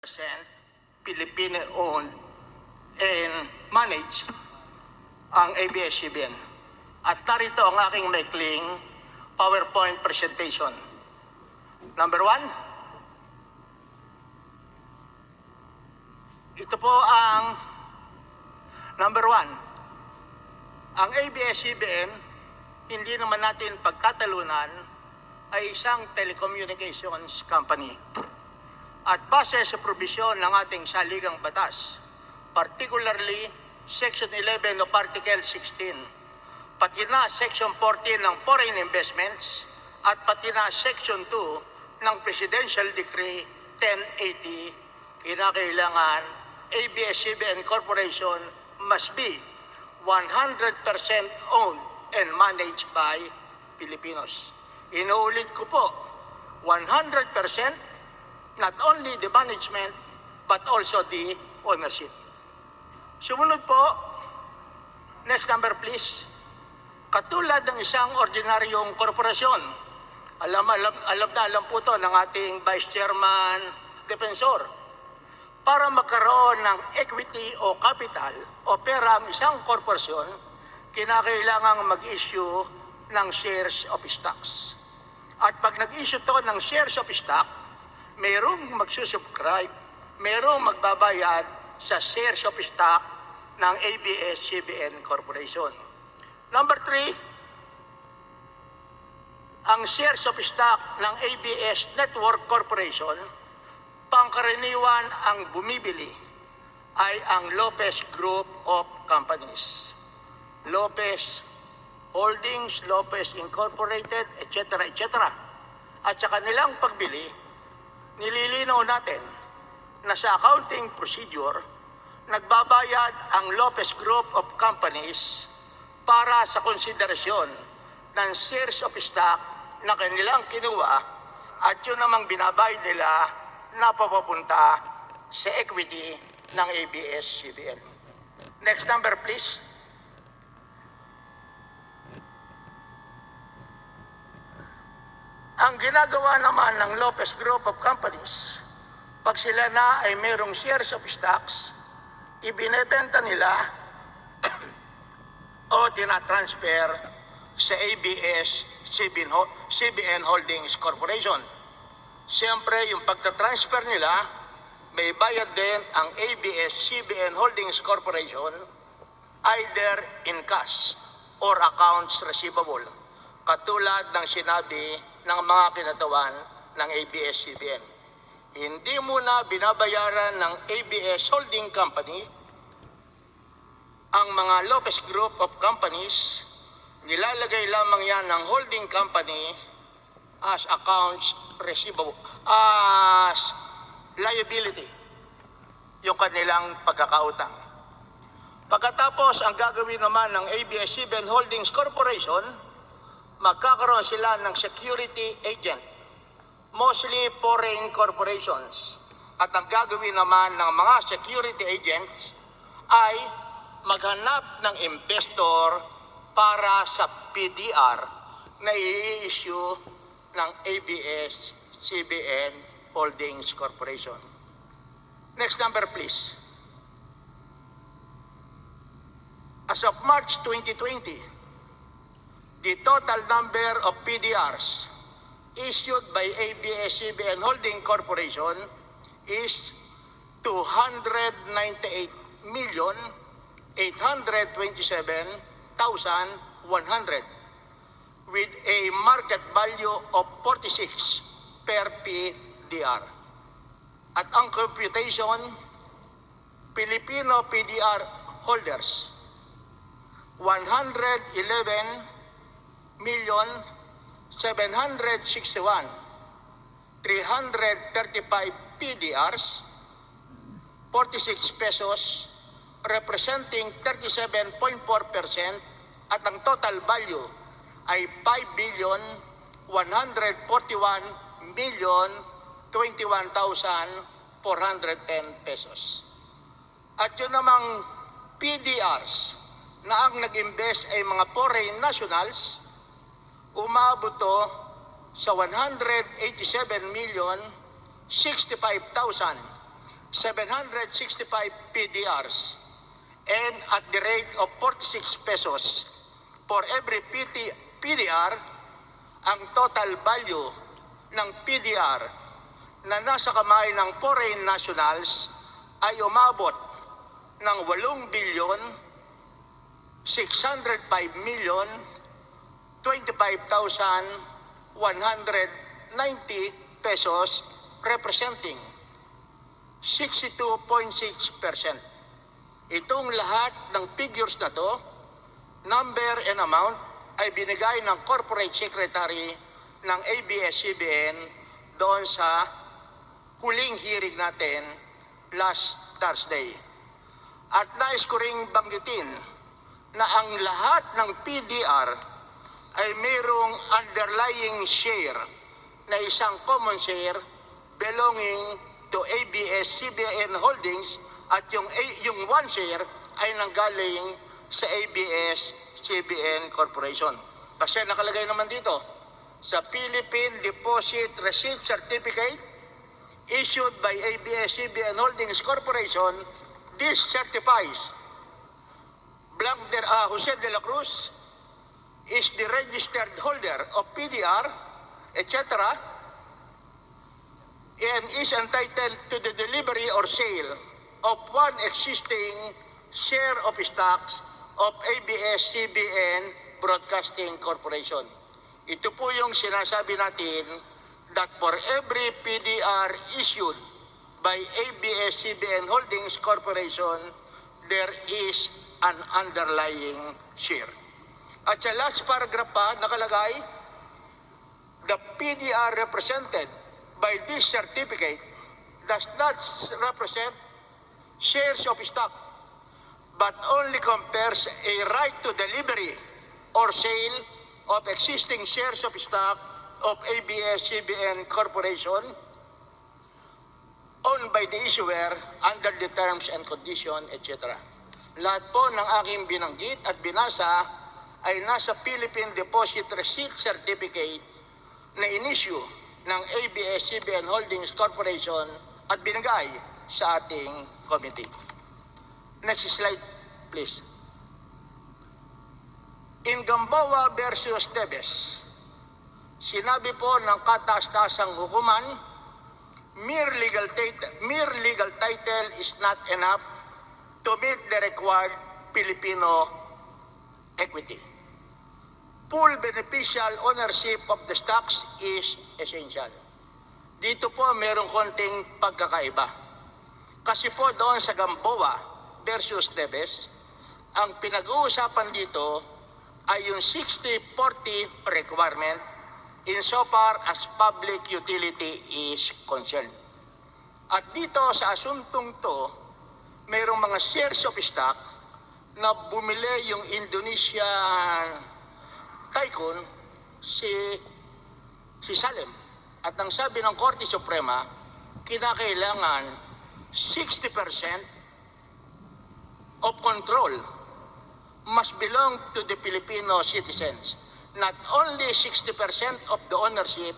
Filipino-owned and managed ang ABS-CBN. At narito ang aking maikling PowerPoint presentation. Number one, ito po ang number one. Ang ABS-CBN, hindi naman natin pagtatalunan, ay isang telecommunications company. At base sa probisyon ng ating saligang batas, particularly Section 11 of Article 16, pati na Section 14 ng Foreign Investments at pati na Section 2 ng Presidential Decree 1080, kinakailangan ABS-CBN Corporation must be 100% owned and managed by Filipinos. Inuulit ko po, 100% not only the management, but also the ownership. Sumunod po, next number please. Katulad ng isang ordinaryong korporasyon, alam po to ng ating Vice Chairman Defensor, para magkaroon ng equity o capital o pera ang isang korporasyon, kinakailangang mag-issue ng shares of stocks. At pag nag-issue to ng shares of stock, mayroong magsusubscribe, mayroong magbabayad sa shares of stock ng ABS-CBN Corporation. Number 3, ang shares of stock ng ABS Network Corporation, pangkaraniwan ang bumibili ay ang Lopez Group of Companies. Lopez Holdings, Lopez Incorporated, etc. At sa kanilang pagbili, nililinaw natin na sa accounting procedure, nagbabayad ang Lopez Group of Companies para sa konsiderasyon ng shares of stock na kanilang kinuha at yun namang binabayad nila na papapunta sa equity ng ABS-CBN. Next number please. Ang ginagawa naman ng Lopez Group of Companies, pag sila na ay mayroong shares of stocks, ibinebenta nila o tinatransfer sa ABS-CBN Holdings Corporation. Siyempre, yung pagtatransfer nila, may bayad din ang ABS-CBN Holdings Corporation either in cash or accounts receivable, katulad ng sinabi ng mga kinatawan ng ABS-CBN. Hindi muna binabayaran ng ABS Holding Company ang mga Lopez Group of Companies, nilalagay lamang yan ng holding company as accounts receivable, as liability, yung kanilang pagkakautang. Pagkatapos, ang gagawin naman ng ABS-CBN Holdings Corporation, magkakaroon sila ng security agent, mostly foreign corporations. At ang gagawin naman ng mga security agents ay maghanap ng investor para sa PDR na i-issue ng ABS-CBN Holdings Corporation. Next number please. As of March 2020, the total number of PDRs issued by ABS-CBN Holding Corporation is 298,827,100 with a market value of 46 per PDR. At ang computation, Filipino PDR holders, 111,761,335 PDRs, 46 pesos, representing 37.4%, at ang total value ay 5,141,021,410 pesos. At yun namang PDRs na ang nag-invest ay mga foreign nationals, umabot to sa 187,065,000 765 PDRs, and at the rate of 46 pesos for every PDR, ang total value ng PDR na nasa kamay ng foreign nationals ay umabot ng 8 billion 605 million 25,190 pesos, representing 62.6%. Itong lahat ng figures na to, number and amount, ay binigay ng Corporate Secretary ng ABS-CBN doon sa huling hearing natin last Thursday. At nais ko ring banggitin na ang lahat ng PDR ay mayroong underlying share na isang common share belonging to ABS-CBN Holdings, at yung one share ay nanggaling sa ABS-CBN Corporation. Kasi nakalagay naman dito, sa Philippine Deposit Receipt Certificate issued by ABS-CBN Holdings Corporation, this certifies Jose de la Cruz is the registered holder of PDR, etc., and is entitled to the delivery or sale of one existing share of stocks of ABS-CBN Broadcasting Corporation. Ito po yung sinasabi natin that for every PDR issued by ABS-CBN Holdings Corporation, there is an underlying share. At sa last paragraph pa, nakalagay, the PDR represented by this certificate does not represent shares of stock, but only compares a right to delivery or sale of existing shares of stock of ABS-CBN Corporation owned by the issuer under the terms and conditions, etc. Lahat po ng aking binanggit at binasa ay nasa Philippine Deposit Receipt Certificate na in-issue ng ABS-CBN Holdings Corporation at binigay sa ating committee. Next slide, please. In Gamboa versus Tebes, sinabi po ng kataas-taasang hukuman, mere legal title is not enough to meet the required Filipino equity. Full beneficial ownership of the stocks is essential. Dito po mayroong konting pagkakaiba. Kasi po doon sa Gamboa versus Tebes, ang pinag-uusapan dito ay yung 60-40 requirement insofar as public utility is concerned. At dito sa asuntong to, mayroong mga shares of stock na bumili yung Indonesian tycoon si Salem. At ang sabi ng Korte Suprema, kinakailangan 60% of control must belong to the Filipino citizens. Not only 60% of the ownership,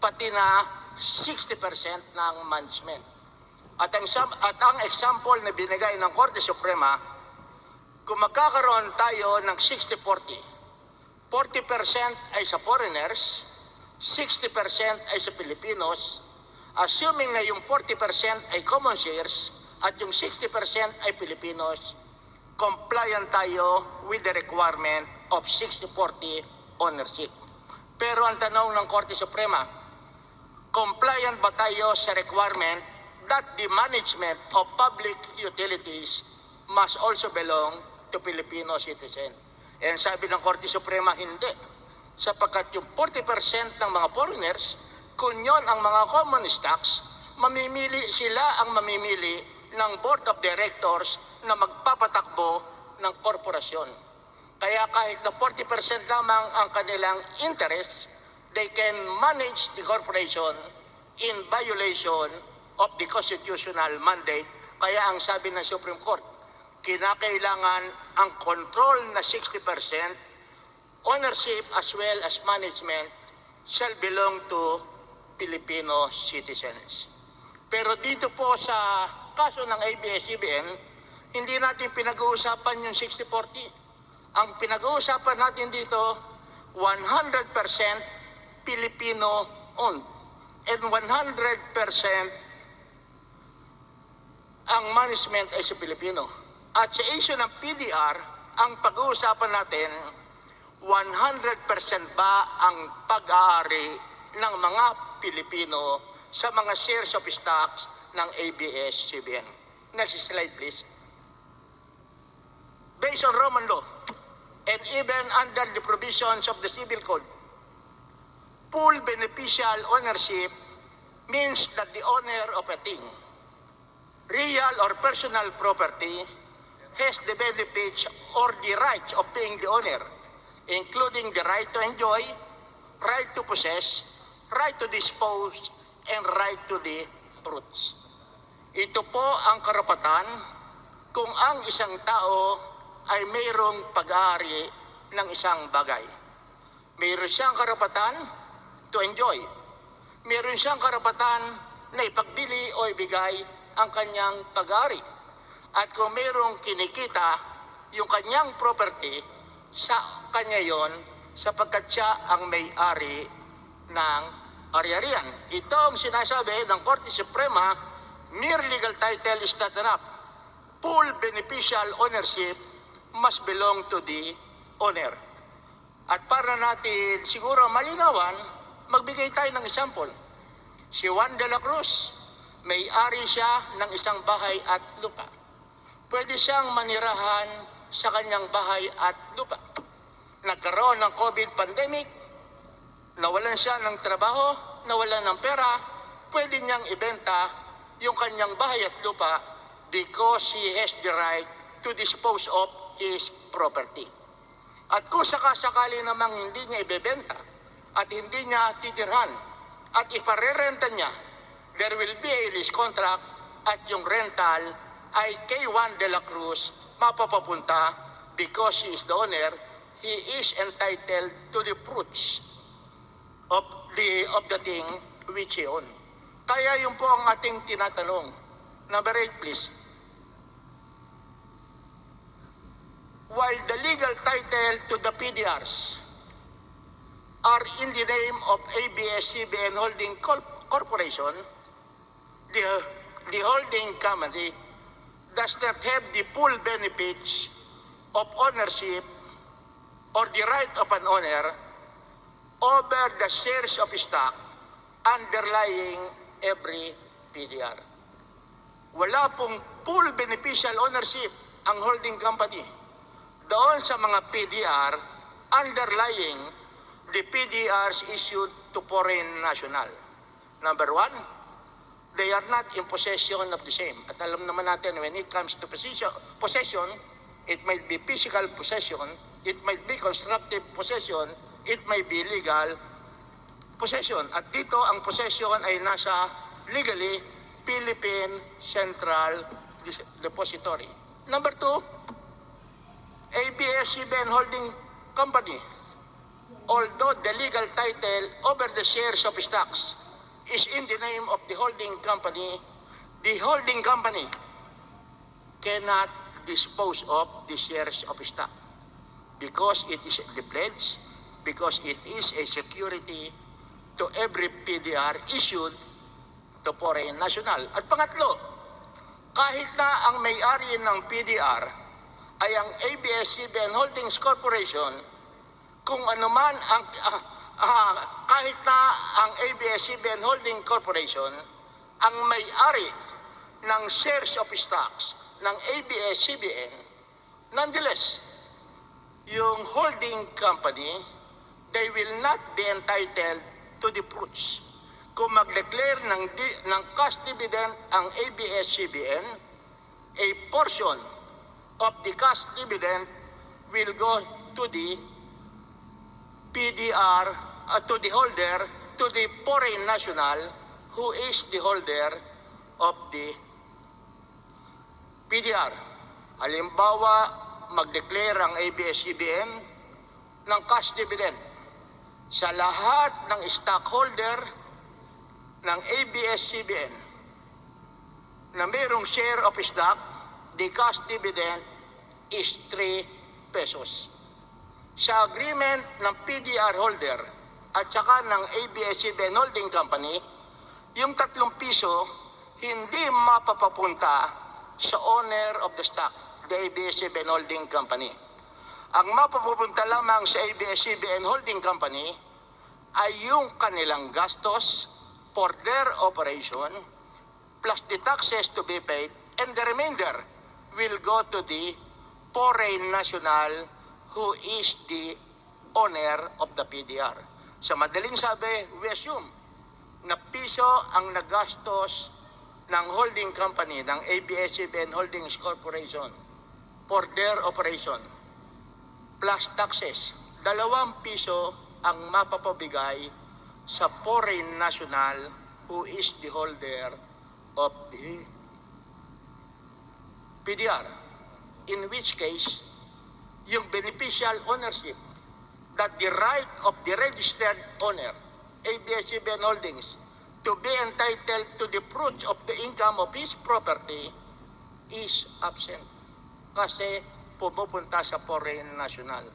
pati na 60% ng management. At ang example na binigay ng Korte Suprema, kung magkakaroon tayo ng 60-40, 40% ay sa foreigners, 60% ay sa Filipinos, assuming na yung 40% ay common shares at yung 60% ay Filipinos, compliant tayo with the requirement of 60-40 ownership. Pero ang tanong ng Korte Suprema, compliant ba tayo sa requirement that the management of public utilities must also belong to Filipino citizens? And sabi ng Korte Suprema, hindi. Sapagkat yung 40% ng mga foreigners, kung yon ang mga common stocks, sila ang mamimili ng board of directors na magpapatakbo ng korporasyon. Kaya kahit na 40% lamang ang kanilang interest, they can manage the corporation in violation of the constitutional mandate. Kaya ang sabi ng Supreme Court, kinakailangan ang control na 60%, ownership as well as management shall belong to Filipino citizens. Pero dito po sa kaso ng ABS-CBN, hindi natin pinag-uusapan yung 60-40. Ang pinag-uusapan natin dito, 100% Filipino-owned. And 100% ang management ay sa Pilipino. At sa issue ng PDR, ang pag-uusapan natin, 100% ba ang pag-aari ng mga Pilipino sa mga shares of stocks ng ABS-CBN? Next slide, please. Based on Roman law, and even under the provisions of the Civil Code, full beneficial ownership means that the owner of a thing, real or personal property, has the benefits or the rights of being the owner, including the right to enjoy, right to possess, right to dispose, and right to the fruits. Ito po ang karapatan kung ang isang tao ay mayroong pag-aari ng isang bagay. Mayroon siyang karapatan to enjoy. Mayroon siyang karapatan na ipagbili o ibigay ang kanyang pag-aari. At kung mayroong kinikita yung kanyang property, sa kanya yon sapagkat siya ang may-ari ng ari-arian. Ito ang sinasabi ng Korte Suprema, mere legal title is not enough. Full beneficial ownership must belong to the owner. At para natin siguro malinawan, magbigay tayo ng example. Si Juan de la Cruz, may-ari siya ng isang bahay at lupa. Pwede siyang manirahan sa kanyang bahay at lupa. Nagkaroon ng COVID pandemic, nawalan siya ng trabaho, nawalan ng pera, pwede niyang ibenta yung kanyang bahay at lupa because he has the right to dispose of his property. At kung sakasakali namang hindi niya ibebenta at hindi niya titirhan at iparerenta niya, there will be a lease contract at yung rental ay kay Juan de la Cruz mapapapunta because he is the owner, he is entitled to the fruits of the thing which he own. Kaya yun po ang ating tinatanong. Number 8, please. While the legal title to the PDRs are in the name of ABS-CBN Holding Corporation, the holding company does not have the full benefits of ownership or the right of an owner over the shares of stock underlying every PDR. Wala pong full beneficial ownership ang holding company doon sa mga PDR underlying the PDRs issued to foreign national. Number 1, they are not in possession of the same. At alam naman natin, when it comes to possession, it might be physical possession, it might be constructive possession, it might be legal possession. At dito, ang possession ay nasa legally Philippine Central Depository. Number 2, ABS-CBN Holding Company, although the legal title over the shares of stocks is in the name of the holding company cannot dispose of the shares of stock because it is the pledge, because it is a security to every PDR issued to foreign national. At pangatlo, kahit na ang may-ari ng PDR ay ang ABS-CBN Holdings Corporation, kung anuman ang kahit na ang ABS-CBN Holding Corporation ang may-ari ng shares of stocks ng ABS-CBN, nonetheless, yung holding company, they will not be entitled to the fruits. Kung mag-declare ng cash dividend ang ABS-CBN, a portion of the cash dividend will go to the PDR, to the holder, to the foreign national who is the holder of the PDR. Halimbawa, mag-declare ang ABS-CBN ng cash dividend sa lahat ng stockholder ng ABS-CBN na mayroong share of stock, the cash dividend is 3 pesos. Sa agreement ng PDR holder at saka ng ABS-CBN Holding Company, yung 3 piso hindi mapapapunta sa owner of the stock, the ABS-CBN Holding Company. Ang mapapupunta lamang sa ABS-CBN Holding Company ay yung kanilang gastos for their operation plus the taxes to be paid, and the remainder will go to the foreign national who is the owner of the PDR. Sa madaling sabi, we assume na piso ang nagastos ng holding company, ng ABS-CBN Holdings Corporation for their operation plus taxes. 2 piso ang mapapabigay sa foreign national who is the holder of the PDR. In which case, yung beneficial ownership, that the right of the registered owner, ABS-CBN Holdings, to be entitled to the fruits of the income of his property is absent. Kasi pumupunta sa foreign national.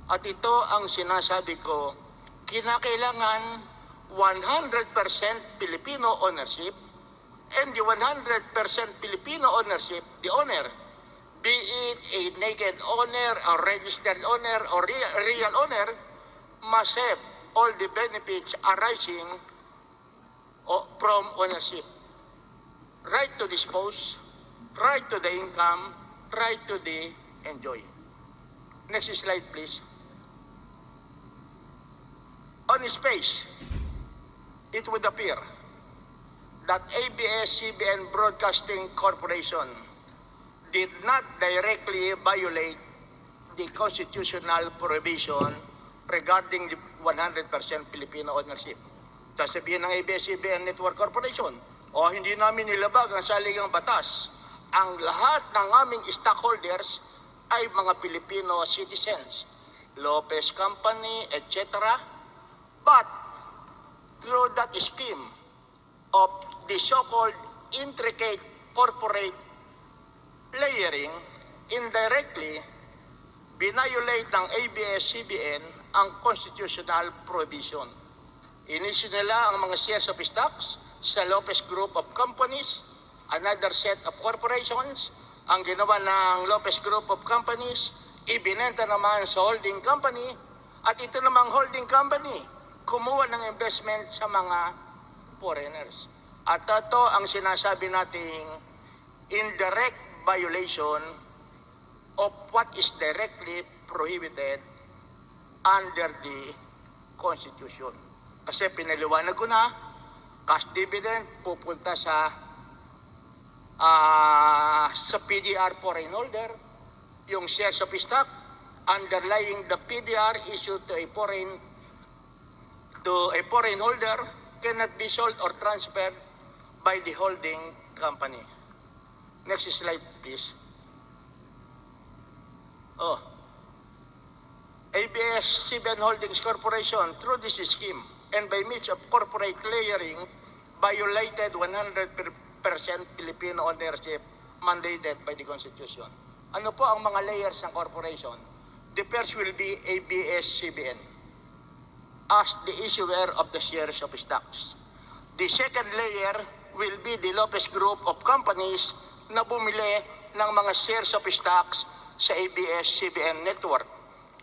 At ito ang sinasabi ko, kinakailangan 100% Filipino ownership, and the 100% Filipino ownership, the owner, be it a naked owner, a registered owner, or real owner, must have all the benefits arising from ownership. Right to dispose, right to the income, right to the enjoy. Next slide, please. On its face, it would appear that ABS-CBN Broadcasting Corporation did not directly violate the constitutional provision regarding the 100% Filipino ownership. Sasabihin ng ABS-CBN Network Corporation, hindi namin nilabag ang saligang batas. Ang lahat ng aming stockholders ay mga Filipino citizens, Lopez Company, etc. But through that scheme of the so-called intricate corporate layering, indirectly, binayolate ng ABS-CBN ang constitutional provision. Inisyu nila ang mga shares of stocks sa Lopez Group of Companies, another set of corporations. Ang ginawa ng Lopez Group of Companies, ibinenta naman sa holding company, at ito namang holding company, kumuha ng investment sa mga foreigners. At ito ang sinasabi nating indirect violation of what is directly prohibited under the Constitution. Kasi pinaliwanag ko na, cash dividend pupunta sa PDR foreign holder, yung shares of stock underlying the PDR issued to a foreign holder cannot be sold or transferred by the holding company. Next slide, please. ABS-CBN Holdings Corporation, through this scheme and by means of corporate layering, violated 100% Filipino ownership mandated by the Constitution. Ano po ang mga layers ng corporation? The first will be ABS-CBN as the issuer of the shares of stocks. The second layer will be the Lopez Group of Companies na bumili ng mga shares of stocks sa ABS-CBN network.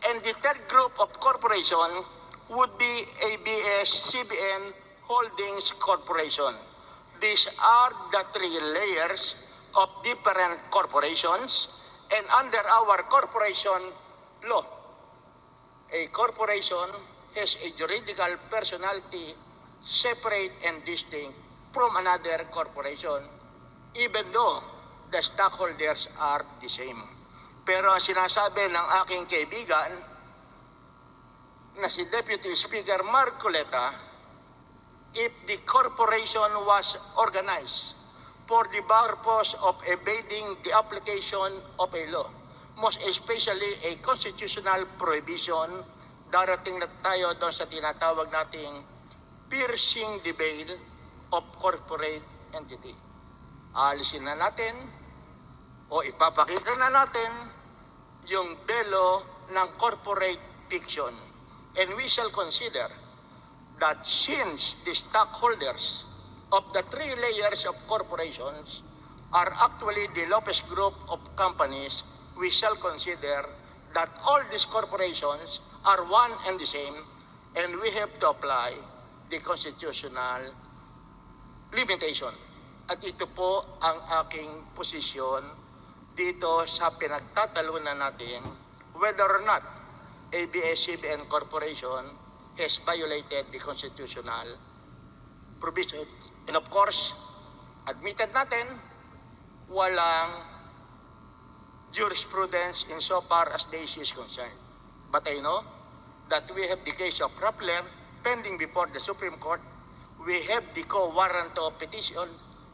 And the third group of corporation would be ABS-CBN Holdings Corporation. These are the 3 layers of different corporations, and under our corporation law, a corporation has a juridical personality separate and distinct from another corporation, even though the stockholders are the same. Pero ang sinasabi ng aking kaibigan na si Deputy Speaker Marcoleta, if the corporation was organized for the purpose of evading the application of a law, most especially a constitutional prohibition, darating na tayo doon sa tinatawag nating piercing the veil of corporate entity. Aalisin na natin o ipapakita na natin yung belo ng corporate fiction. And we shall consider that since the stockholders of the three layers of corporations are actually the Lopez Group of companies, we shall consider that all these corporations are one and the same, and we have to apply the constitutional limitation. At ito po ang aking posisyon dito sa pinagtatalunan natin whether or not ABS-CBN Corporation has violated the constitutional provisions. And of course, admitted natin, walang jurisprudence in so far as the issue is concerned. But I know that we have the case of Rappler pending before the Supreme Court. We have the co-warrant of petition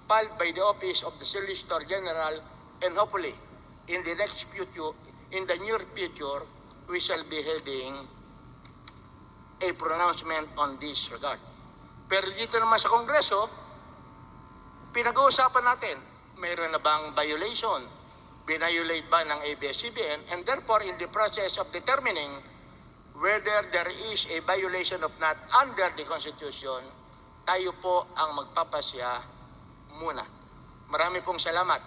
filed by the Office of the Solicitor General, and hopefully in the next future, in the near future, we shall be having a pronouncement on this regard. Pero dito naman sa Kongreso, pinag-uusapan natin, mayroon na bang violation? Binayolate ba ng ABS-CBN? And therefore, in the process of determining whether there is a violation of not under the Constitution, tayo po ang magpapasya muna. Marami pong salamat.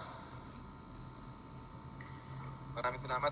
Maraming salamat.